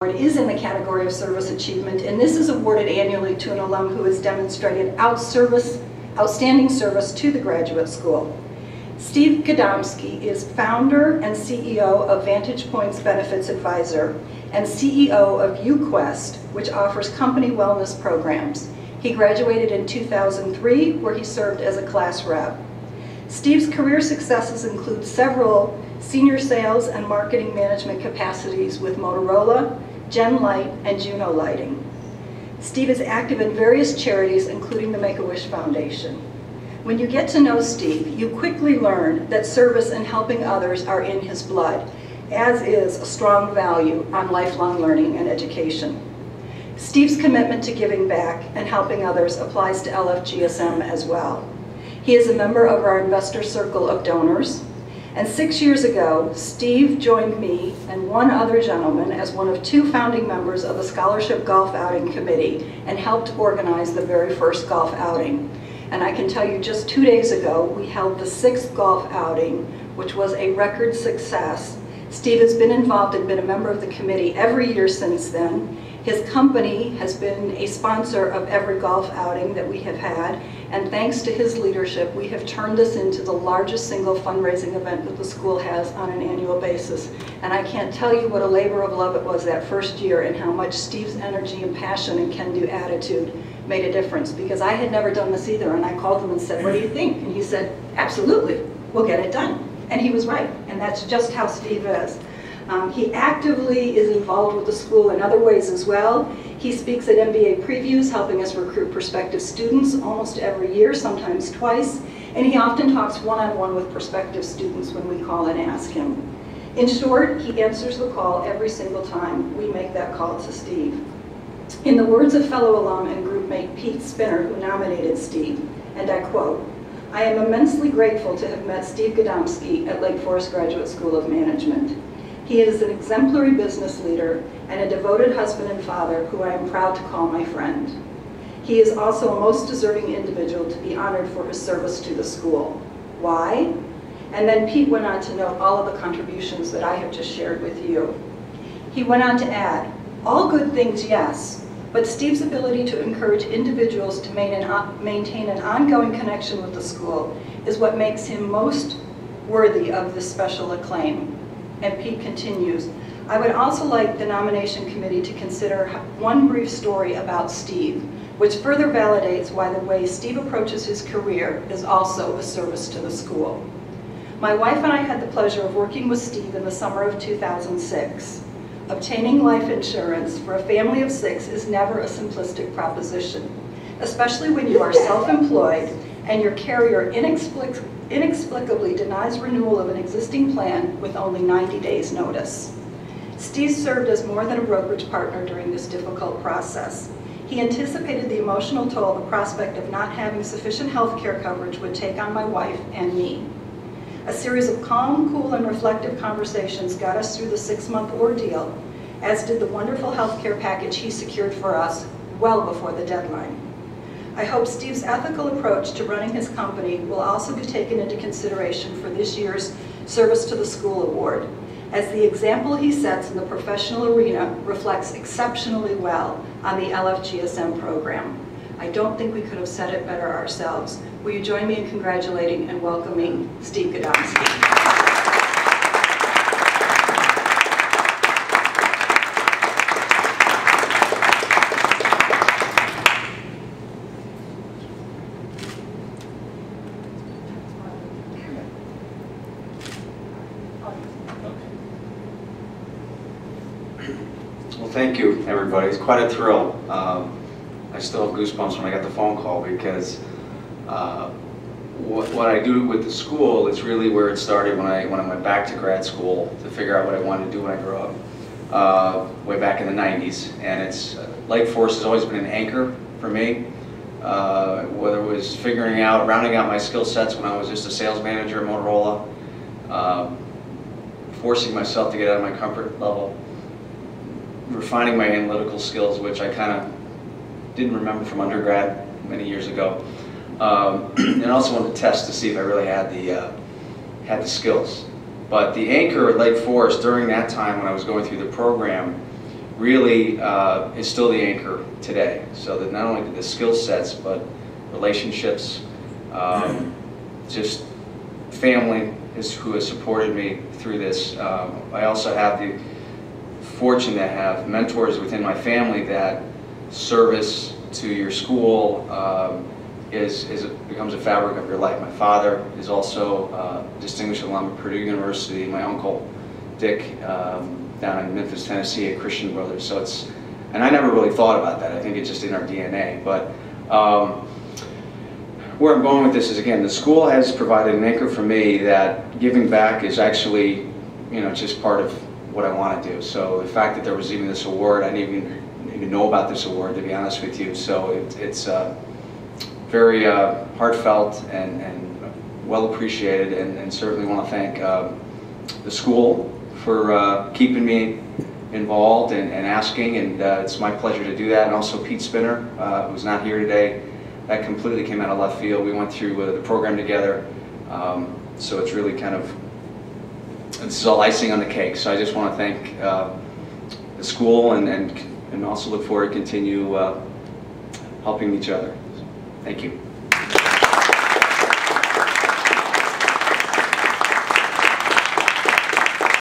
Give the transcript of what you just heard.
Award is in the category of service achievement, and this is awarded annually to an alum who has demonstrated outstanding service to the graduate school. Steve Gadomski is founder and CEO of VantagePoint's Benefits Advisor and CEO of UeQuest, which offers company wellness programs. He graduated in 2003, where he served as a class rep. Steve's career successes include several senior sales and marketing management capacities with Motorola, Genlight, and Juno Lighting. Steve is active in various charities, including the Make-A-Wish Foundation. When you get to know Steve, you quickly learn that service and helping others are in his blood, as is a strong value on lifelong learning and education. Steve's commitment to giving back and helping others applies to LFGSM as well. He is a member of our investor circle of donors, and 6 years ago, Steve joined me and one other gentleman as one of 2 founding members of the Scholarship Golf Outing Committee and helped organize the very first golf outing. And I can tell you, just 2 days ago, we held the 6th golf outing, which was a record success. Steve has been involved and been a member of the committee every year since then. His company has been a sponsor of every golf outing that we have had, and thanks to his leadership, we have turned this into the largest single fundraising event that the school has on an annual basis. And I can't tell you what a labor of love it was that first year and how much Steve's energy and passion and can-do attitude made a difference, because I had never done this either, and I called him and said, "What do you think?" And he said, "Absolutely, we'll get it done." And he was right, and that's just how Steve is. He actively is involved with the school in other ways as well. He speaks at MBA previews, helping us recruit prospective students almost every year, sometimes twice, and he often talks one-on-one with prospective students when we call and ask him. In short, he answers the call every single time we make that call to Steve. In the words of fellow alum and groupmate Pete Spinner, who nominated Steve, and I quote, "I am immensely grateful to have met Steve Gadomski at Lake Forest Graduate School of Management. He is an exemplary business leader and a devoted husband and father who I am proud to call my friend. He is also a most deserving individual to be honored for his service to the school." Why? And then Pete went on to note all of the contributions that I have just shared with you. He went on to add, "All good things, yes, but Steve's ability to encourage individuals to maintain an ongoing connection with the school is what makes him most worthy of this special acclaim." And Pete continues, "I would also like the nomination committee to consider one brief story about Steve, which further validates why the way Steve approaches his career is also a service to the school. My wife and I had the pleasure of working with Steve in the summer of 2006. Obtaining life insurance for a family of 6 is never a simplistic proposition, especially when you are self-employed and your carrier inexplicably denies renewal of an existing plan with only 90 days notice. Steve served as more than a brokerage partner during this difficult process. He anticipated the emotional toll the prospect of not having sufficient health care coverage would take on my wife and me. A series of calm, cool, and reflective conversations got us through the 6-month ordeal, as did the wonderful health care package he secured for us well before the deadline. I hope Steve's ethical approach to running his company will also be taken into consideration for this year's Service to the School Award, as the example he sets in the professional arena reflects exceptionally well on the LFGSM program. I don't think we could have said it better ourselves. Will you join me in congratulating and welcoming Steve Gadomski? Well, thank you, everybody. It's quite a thrill. I still have goosebumps when I got the phone call, because what I do with the school is really where it started when I went back to grad school to figure out what I wanted to do when I grew up, way back in the 90s. And Lake Forest has always been an anchor for me, whether it was rounding out my skill sets when I was just a sales manager at Motorola, forcing myself to get out of my comfort level, refining my analytical skills, which I kind of didn't remember from undergrad many years ago, and also wanted to test to see if I really had the skills. But the anchor at Lake Forest during that time when I was going through the program really is still the anchor today. So that not only the skill sets, but relationships, just family is who has supported me through this. I also have the fortune to have mentors within my family that service to your school becomes a fabric of your life. My father is also a distinguished alum of Purdue University. My uncle, Dick, down in Memphis, Tennessee at Christian Brothers. So it's, and I never really thought about that. I think it's just in our DNA. But where I'm going with this is, again, the school has provided an anchor for me that giving back is actually, you know, just part of what I want to do. So the fact that there was even this award, I didn't even know about this award, to be honest with you. So it's very heartfelt and well appreciated, and certainly want to thank the school for keeping me involved and asking, and it's my pleasure to do that. And also Pete Spinner, who's not here today. That completely came out of left field. We went through the program together, so it's really kind of, this is all icing on the cake. So I just want to thank the school and also look forward to continue helping each other. Thank you.